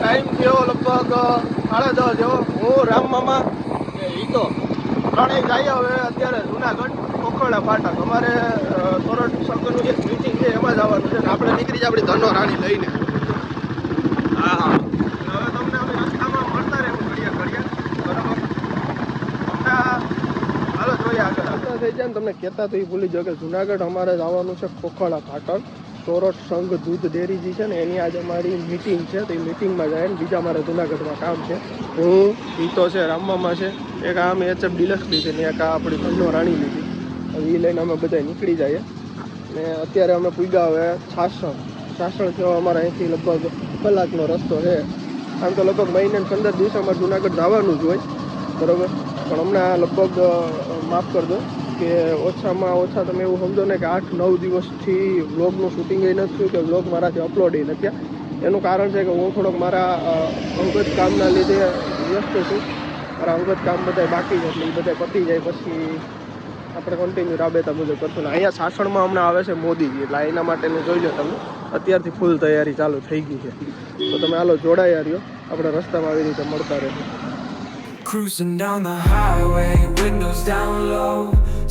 Time થયો લગભગ 10:30 જેવો. હું રામ મામા ઈતો ત્રણેય જાય હવે અત્યારે જુનાગઢ ખોખરડા ફાટક. અમારે સોરઠ સંઘનું એક મીટિંગ છે એમાં જ આવવાનું છે ને આપણે નીકળી જાય આપણી ધનો રાણી લઈને. હા હવે તમને અમે રસ્તામાં મળતા રહેવું ઘડિયા બરાબર. હમણાં હાલો જોઈએ આગળ થઈ જાય ને. તમને કહેતા તો એ ભૂલી જાઓ કે જુનાગઢ અમારે જવાનું છે ખોખરડા ફાટક. સોરઠ સંઘ દૂધ ડેરી જે છે ને એની આજે અમારી મિટિંગ છે. તો એ મિટિંગમાં જાય ને બીજા અમારે જુનાગઢમાં કામ છે. હું ઈતો છે, રામમામા છે, એક આ અમે HF ડિલક્સ લીધી ને એક આ આપણી ધનો રાણી લીધી. હવે એ લઈને અમે બધા નીકળી જઈએ. ને અત્યારે અમે પૂગ્યા હવે સાસણ થયો અમારા અહીંથી લગભગ કલાકનો રસ્તો છે. આમ તો લગભગ મહિને 15 દિવસે અમારે જુનાગઢ જવાનું જ હોય બરાબર. પણ હમણાં લગભગ માફ કરજો કે ઓછામાં ઓછા તમે એવું સમજો ને કે 8-9 દિવસથી વ્લોગનું શૂટિંગ નથી થયું કે વ્લોગ મારાથી અપલોડ નથી થયા. એનું કારણ છે કે હું થોડોક મારા અંગત કામના લીધે વ્યસ્ત છું. મારા અંગત કામ બધા બાકી છે એટલે એ બધા પતી જાય પછી આપણે કન્ટિન્યુ રાબેતા મુજબ કરશું. ને અહીંયા સાસણમાં હમણાં આવે છે મોદીજી એટલે એના માટેનું જોઈ લો તમે. અત્યારથી ફૂલ તૈયારી ચાલુ થઈ ગઈ છે. તો તમે હાલો જોડાયા રહ્યો, આપણે રસ્તામાં આવી રીતે મળતા રહેજો. Cruising down the highway, windows down low.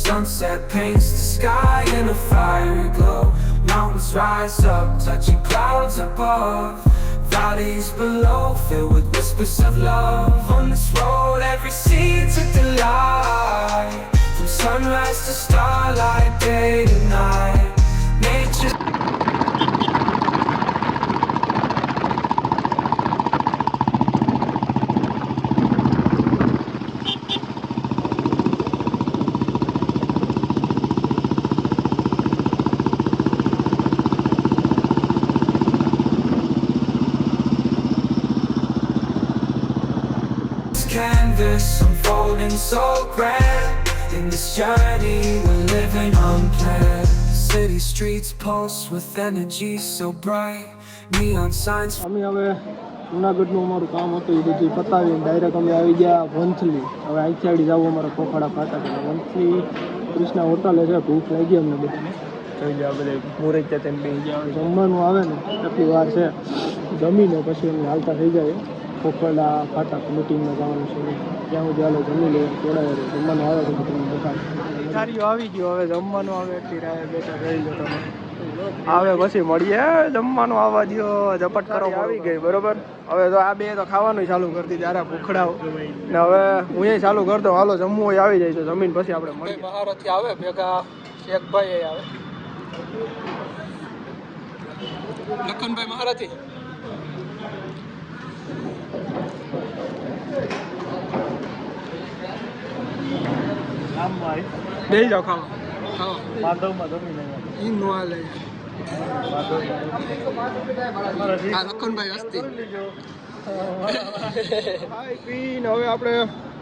Sunset paints the sky in a fiery glow. Mountains rise up, touching clouds above. Valleys below, filled with whispers of love. On this road, every seed's a delight. From sunrise to starlight, day to night. Nature. Canvas unfolding so grand. In this journey we're living unplanned. City streets pulse with energy so bright. Neon signs. અમે હવે જુનાગઢનું અમારું કામ હતું એ બધું પતાવીને direct અમે આવી ગયા વંથલી. હવે અહીંથી આગળ જવું અમારે ખોખરડા ફાટક. વંથલી કૃષ્ણા હોટલે છે. ભૂખ લાગી અમને બધાને. જોઈ લો બધા મુરત ત્યાં બે જમવાનું આવે ને એટલી વાર છે. જમીને પછી અમે હાલતા થઈ જાય ખોખરડા ફાટક મિટિંગમાં જવાનું છે. ત્યાં સુધી હાલો જમી લે જોડાય જમવાનું આવે તો તમને બતાવે. થારીઓ આવી ગયો હવે જમવાનું આવે એટલી રાહ બેઠા રહી લો તમે. આવે પછી મળીએ. જમવાનું આવવા દો ઝપટ કરો આવી ગઈ બરોબર. હવે તો આ બે તો ખાવાનું ચાલુ કરી દીધી ત્યારે ભૂખડાઓ ને હવે હું એ ચાલુ કરતો હાલો જમવું હોય આવી જાય છે. જમીન પછી આપણે મળીએ. મહારથી આવે ભેગા શેખભાઈ આવે લખનભાઈ મહારથી. બે જાઓ ખાવા માધવમાં જમીને ઈ નો હાલે. લખનભાઈ હસ્તી ખાઈ પીને હવે આપણે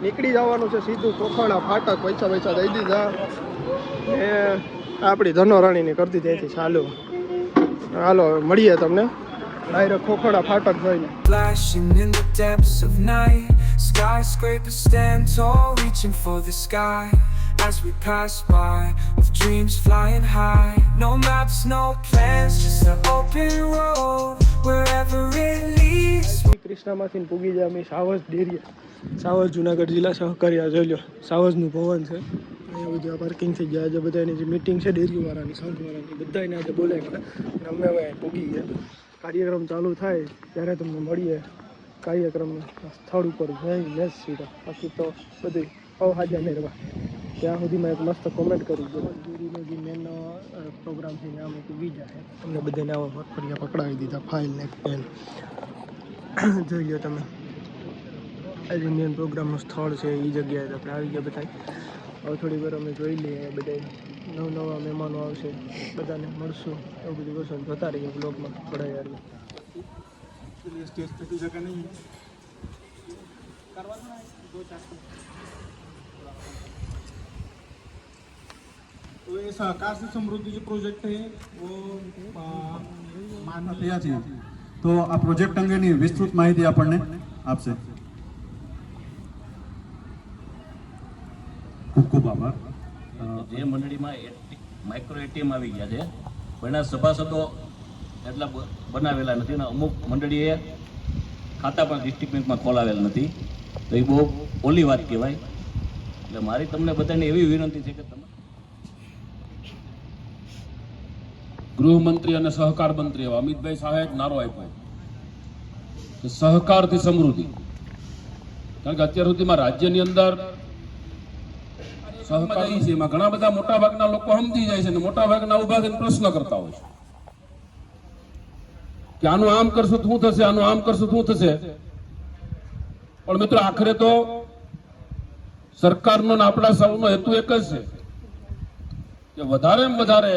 નીકળી જવાનું છે સીધું ખોખરડા ફાટક. પૈસા દઈ દીધા ને આપણી ધનો રાણીની કરતી ત્યાંથી ચાલુ. હાલો મળીએ તમને ડાયરેક્ટ ખોખરડા ફાટક થઈને. Flashing in the depths of night. Skyscrapers stand tall, reaching for the sky. As we pass by, with dreams flying high. No maps, no plans, just an open road. Wherever it leads. કૃષ્ણામાંથી પૂગી જાય અમે સાવજ ડેરિયા. સાવજ જુનાગઢ જિલ્લા સહકાર્યા જોઈ લો. સાવજનું ભવન છે. અહીંયા બધું parking થઈ ગયા. આજે બધાની જે મિટિંગ છે ડેરીવાળાની સંઘવાળાની બધાને આજે બોલાવી અને અમે હવે પૂગી ગયા. કાર્યક્રમ ચાલુ થાય ત્યારે તમને મળીએ કાર્યક્રમના સ્થળ ઉપર જઈ મેચ સીધા. બાકી તો બધું અવહાજા નહીં રહેવા. ત્યાં સુધીમાં એક મસ્ત કોમેન્ટ કરી દો. ડેરીનો જે મેન પ્રોગ્રામ છે ત્યાં અમે પૂગી જાય. અમને બધાને આવા મગફળિયા પકડાવી દીધા ફાઇલ ને પેન. જોઈ લો તમે આજે મેન પ્રોગ્રામનું સ્થળ છે એ જગ્યાએ આપણે આવી ગયા બધા. હવે થોડી વાર અમે જોઈ લઈએ બધા નવા મહેમાનો આવશે બધાને મળશું એવું બધું કરશું. જતા રહીએ બ્લોગમાં પડાય યાર. स्टेज पे तो जगह नहीं है करवा देना 2-4 तो ये सहकार से समृद्धि जो प्रोजेक्ट है वो मान्य થયા છે. તો આ પ્રોજેક્ટ અંગેની વિસ્તૃત માહિતી આપણને આપશે. ખૂબ ખૂબ આભાર. જે મંડળીમાં માઇક્રો એટીએમ આવી ગયા છે પણ સભાસદો એટલા બનાવેલા નથી ને અમુક મંડળીએ ખાતા પણ ડિસ્ટ્રિક્ટ બેંકમાં ખોલાવેલ નથી. તો એ બહુ ઓલી વાત કહેવાય. એટલે મારી તમને બધાને એવી વિનંતી છે કે તમે ગૃહમંત્રી અને સહકાર મંત્રી એવા અમિતભાઈ શાહે એક નારો આપ્યો કે સહકારથી સમૃદ્ધિ. કારણ કે અત્યાર સુધીમાં રાજ્યની અંદર સહકાર છે, એમાં ઘણા બધા મોટા ભાગના લોકો સમજી જાય છે અને મોટા ભાગના ઉભા થઈને પ્રશ્ન કરતા હોય છે કે આનું આમ કરશું તો શું થશે, આનું આમ કરશું તો શું થશે. પણ મિત્રો આખરે તો સરકારનો ને આપણા સૌનો હેતુ એક જ છે કે વધારેમાં વધારે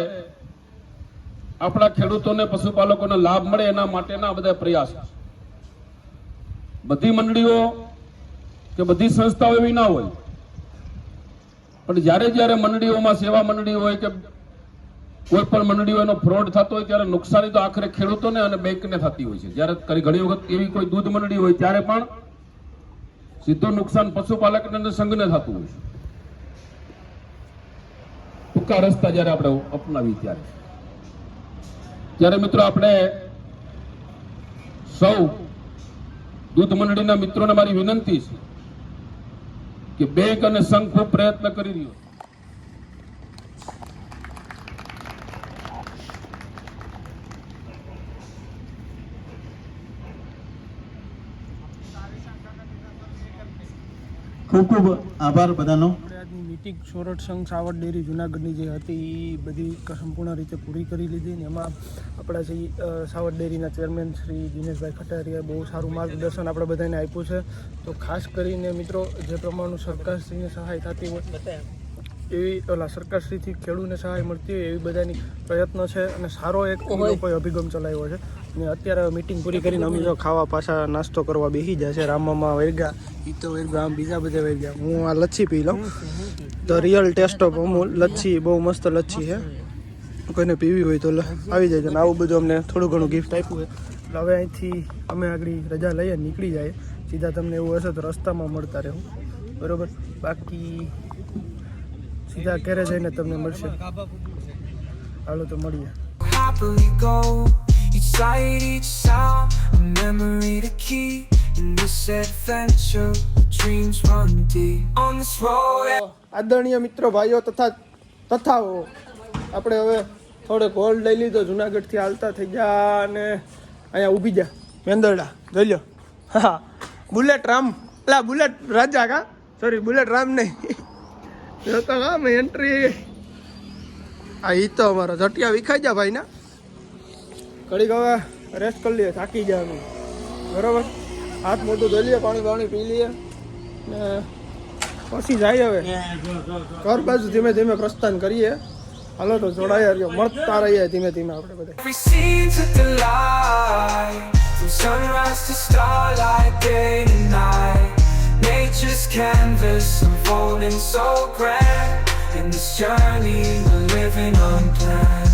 આપણા ખેડૂતોને પશુપાલકોને લાભ મળે એના માટેના બધા પ્રયાસ. બધી મંડળીઓ કે બધી સંસ્થાઓ એવી ના હોય, પણ જ્યારે મંડળીઓમાં સેવા મંડળી હોય કે કોઈ પણ મંડળીઓ એનો ફ્રોડ થતો હોય ત્યારે નુકસાની તો આખરે ખેડૂતોને અને બેંકને થતી હોય છે. જ્યારે ઘણી વખત એવી કોઈ દૂધ મંડળી હોય ત્યારે પણ સીધું નુકસાન પશુપાલકને અને સંઘને થતું હોય છે. ટૂંકા રસ્તા જ્યારે આપણે અપનાવી ત્યારે મિત્રો આપણે સૌ દૂધ મંડળીના મિત્રોને મારી વિનંતી છે કે બેંક અને સંઘ ખૂબ પ્રયત્ન કરી રહ્યો છે. ખૂબ ખૂબ આભાર બધાનો. આપણે આજની મીટિંગ સોરઠ સંઘ સાવર ડેરી જુનાગઢની જે હતી એ બધી સંપૂર્ણ રીતે પૂરી કરી લીધી ને એમાં આપણા જે સાવર ડેરીના ચેરમેન શ્રી દિનેશભાઈ ખટારીએ બહુ સારું માર્ગદર્શન આપણે બધાને આપ્યું છે. તો ખાસ કરીને મિત્રો જે પ્રમાણનું સરકારશ્રીને સહાય થતી હોય એવી સરકારશ્રીથી ખેડૂતને સહાય મળતી હોય એવી બધાની પ્રયત્ન છે અને સારો એક લોકોએ અભિગમ ચલાવ્યો છે. ને અત્યારે મીટિંગ પૂરી કરીને અમે જો ખાવા પાછા નાસ્તો કરવા બેસી જાય છે. રામમાં વેરગા ઈ તો વેરગા આમ બીજા બધા વેરગા. હું આ લચ્છી પી લઉં. The real taste of Amul lassi, બહુ મસ્ત લચ્છી છે. કોઈને પીવી હોય તો આવી જાય. અને આવું બધું અમને થોડું ઘણું ગિફ્ટ આપ્યું છે. એટલે હવે અહીંથી અમે આગળ રજા લઈએ નીકળી જાય. સીધા તમને એવું હશે તો રસ્તામાં મળતા રહેવું, બરાબર. બાકી સીધા ઘરે જઈને તમને મળશે. હાલો તો મળીએ. happily go. Each sight, each sound, a memory to keep. In this adventure, dreams run deep. On this road. આદરણીય મિત્રો, ભાઈઓ તથાઓ, આપણે હવે થોડોક હોલ્ડ લઈ લીધો. જુનાગઢથી હાલતા થઈ ગયા અને અહીંયા ઊભી જા મેંદરડા જોઈ લો. હા, બુલેટ રામ, એટલે બુલેટ રાજા કા, સોરી બુલેટ રામ નહીં જોતો હા મેં એન્ટ્રી. આ ઈ તો અમારો ઝટિયા વિખાઈ જા ભાઈ ના. ઘડીક હવે રેસ્ટ કરી લઈએ, થાકી ગયા અમે, બરાબર. હાથ મોટું ધોઈ લઈએ, પાણી પી લઈએ ને પછી જાય હવે ઘર બાજુ ધીમે ધીમે પ્રસ્થાન કરીએ. હાલો તો જોડાયા રહ્યો, મળતા રહીએ ધીમે ધીમે આપણે બધા. Every scene took the light, from sunrise to starlight, day and night. Nature's canvas unfolding so grand. In this journey we're living unplanned.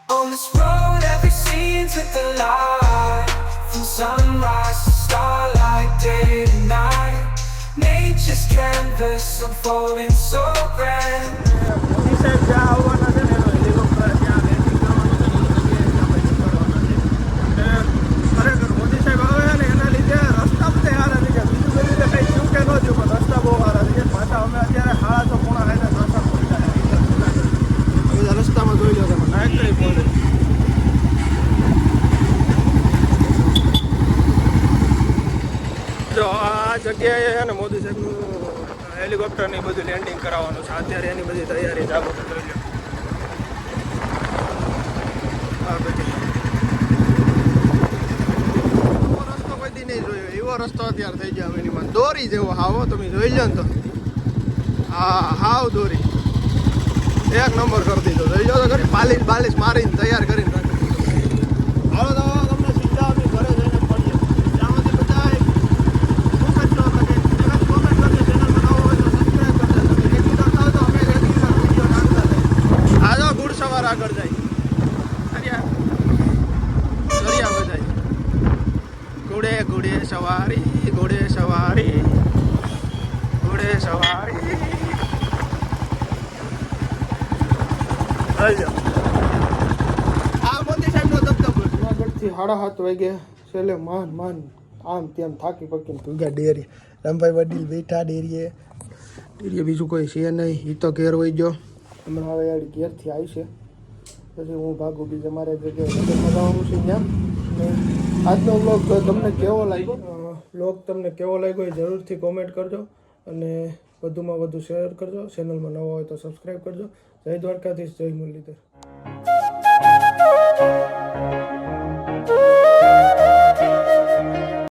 On this road, every scene took the light, from sunrise to starlight, day to night. Nature's canvas unfolding so grand. Modi સાહેબ જ્યાં આવવાના છે ને એનો helicopter ત્યાં landing કરવાનું છે. ખરેખર મોદી સાહેબ આવે છે ને એના લીધે રસ્તા બધા સારા થઈ ગયા. બીજું બધું કંઈ થયું કે ન થયું, પણ રસ્તા બહુ સારા થઈ ગયા. પાછા અમે અત્યારે 6:30 રસ્તામાં જોઈ લો તમે, નાઇટ નહીં પડે. જો આ જગ્યાએ છે ને મોદી સાહેબનું હેલિકોપ્ટર ને બધું લેન્ડિંગ કરાવવાનું છે. અત્યારે એની બધી તૈયારી ચાલુ છે. જોઈ લો આ બધી રસ્તો કોઈ દી નહીં જોયો એવો રસ્તો અત્યારે થઈ ગયો એની માં. દોરી જેવો હાવો તમે જોઈ લો ને તો, હા હાવ દોરી એક નંબર કરી દીધો. જોઈ લો તો ખરી, પાલિશ મારીને તૈયાર કરીને રાખી. હાલો તો તમને સીધા અમે ઘરે જઈને મળીએ. ત્યાં સુધી બધા સવાર આગળ જાય દરિયા બધાય ઘોડે ઘોડે સવારી ઘોડે સવારી ઘોડે સવારી હાલો આ મોદી સાહેબનો ધબધબો જુનાગઢથી 7:30 વાગે છેલ્લે માન આમ તેમ થાકી પકીને ભૂગ્યા ડેરી રામભાઈ વડીલ બેઠા ડેરીએ બીજું કોઈ છે નહીં. એ તો ઘેર વહી ગયો હમણાં હવે યાર ઘેરથી આવી છે પછી હું ભાગું બીજે મારે જગ્યાએ જવાનું છે ત્યાં. આજનો વ્લોગ તમને કેવો લાગ્યો એ જરૂરથી કોમેન્ટ કરજો અને વધુમાં વધુ શેર કરજો. ચેનલમાં નવા હોય તો સબસ્ક્રાઈબ કરજો. જય દ્વારકાધીશ, જય મુરલીધર.